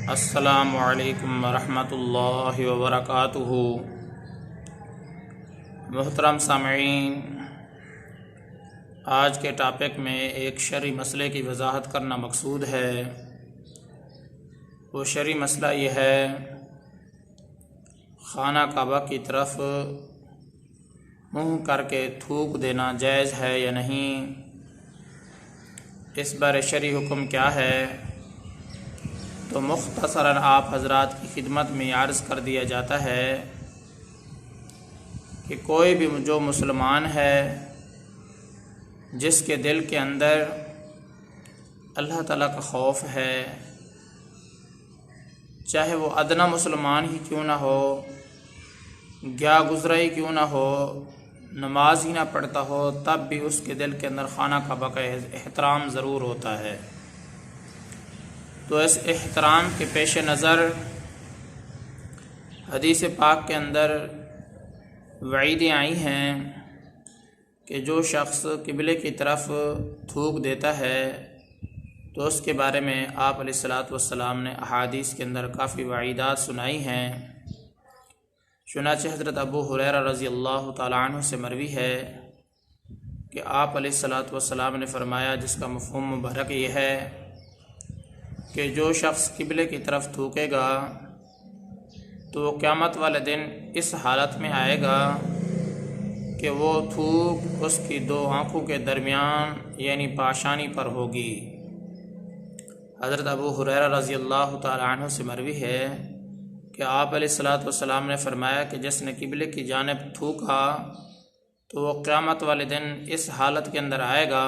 السلام علیکم ورحمۃ اللہ وبرکاتہ۔ محترم سامعین، آج کے ٹاپک میں ایک شرعی مسئلے کی وضاحت کرنا مقصود ہے۔ وہ شرعی مسئلہ یہ ہے، خانہ کعبہ کی طرف منہ کر کے تھوک دینا جائز ہے یا نہیں؟ اس بارے شرعی حکم کیا ہے؟ تو مختصراً آپ حضرات کی خدمت میں عرض کر دیا جاتا ہے کہ کوئی بھی جو مسلمان ہے جس کے دل کے اندر اللہ تعالیٰ کا خوف ہے، چاہے وہ ادنا مسلمان ہی کیوں نہ ہو، گیا گزرا ہی کیوں نہ ہو، نماز ہی نہ پڑھتا ہو، تب بھی اس کے دل کے اندر خانہ کعبہ کا احترام ضرور ہوتا ہے۔ تو اس احترام کے پیش نظر حدیث پاک کے اندر وعیدیں آئی ہیں کہ جو شخص قبلے کی طرف تھوک دیتا ہے تو اس کے بارے میں آپ علیہ الصلوۃ والسلام نے احادیث کے اندر کافی وعیدات سنائی ہیں۔ چنانچہ حضرت ابو ہریرہ رضی اللہ تعالیٰ عنہ سے مروی ہے کہ آپ علیہ الصلوۃ والسلام نے فرمایا، جس کا مفہوم مبارک یہ ہے کہ جو شخص قبلے کی طرف تھوکے گا تو وہ قیامت والے دن اس حالت میں آئے گا کہ وہ تھوک اس کی دو آنکھوں کے درمیان یعنی پاشانی پر ہوگی۔ حضرت ابو ہریرہ رضی اللہ تعالیٰ عنہ سے مروی ہے کہ آپ علیہ الصلوۃ والسلام نے فرمایا کہ جس نے قبلے کی جانب تھوکا تو وہ قیامت والے دن اس حالت کے اندر آئے گا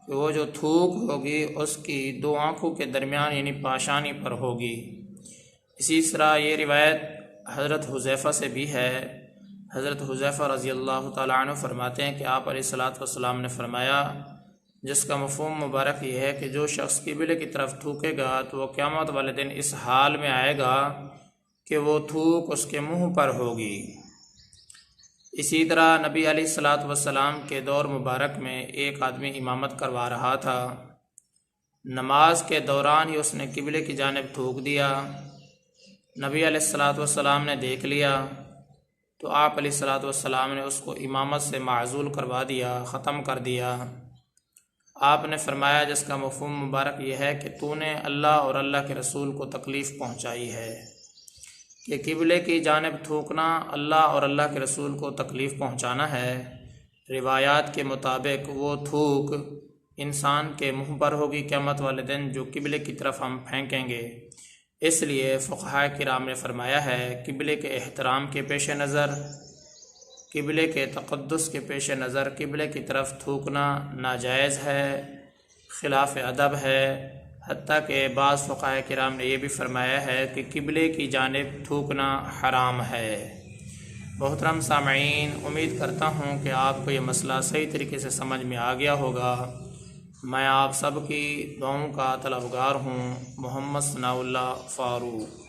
کہ وہ جو تھوک ہوگی اس کی دو آنکھوں کے درمیان یعنی پاشانی پر ہوگی۔ اسی طرح یہ روایت حضرت حذیفہ سے بھی ہے۔ حضرت حذیفہ رضی اللہ تعالیٰ عنہ فرماتے ہیں کہ آپ علیہ الصلوۃ والسلام نے فرمایا، جس کا مفہوم مبارک یہ ہے کہ جو شخص قبلے کی طرف تھوکے گا تو وہ قیامت والے دن اس حال میں آئے گا کہ وہ تھوک اس کے منہ پر ہوگی۔ اسی طرح نبی علیہ الصلوۃ والسلام کے دور مبارک میں ایک آدمی امامت کروا رہا تھا، نماز کے دوران ہی اس نے قبلے کی جانب تھوک دیا۔ نبی علیہ الصلوۃ والسلام نے دیکھ لیا تو آپ علیہ الصلوۃ والسلام نے اس کو امامت سے معزول کروا دیا، ختم کر دیا۔ آپ نے فرمایا، جس کا مفہوم مبارک یہ ہے کہ تو نے اللہ اور اللہ کے رسول کو تکلیف پہنچائی ہے، کہ قبلے کی جانب تھوکنا اللہ اور اللہ کے رسول کو تکلیف پہنچانا ہے۔ روایات کے مطابق وہ تھوک انسان کے منہ پر ہوگی قیامت والے دن، جو قبلے کی طرف ہم پھینکیں گے۔ اس لیے فقہاء کرام نے فرمایا ہے، قبلے کے احترام کے پیش نظر، قبلے کے تقدس کے پیش نظر قبلے کی طرف تھوکنا ناجائز ہے، خلاف ادب ہے۔ حتیٰ کہ بعض فقہاء کرام نے یہ بھی فرمایا ہے کہ قبلے کی جانب تھوکنا حرام ہے۔ محترم سامعین، امید کرتا ہوں کہ آپ کو یہ مسئلہ صحیح طریقے سے سمجھ میں آ گیا ہوگا۔ میں آپ سب کی دعاؤں کا طلبگار ہوں۔ محمد ثناء اللہ فاروق۔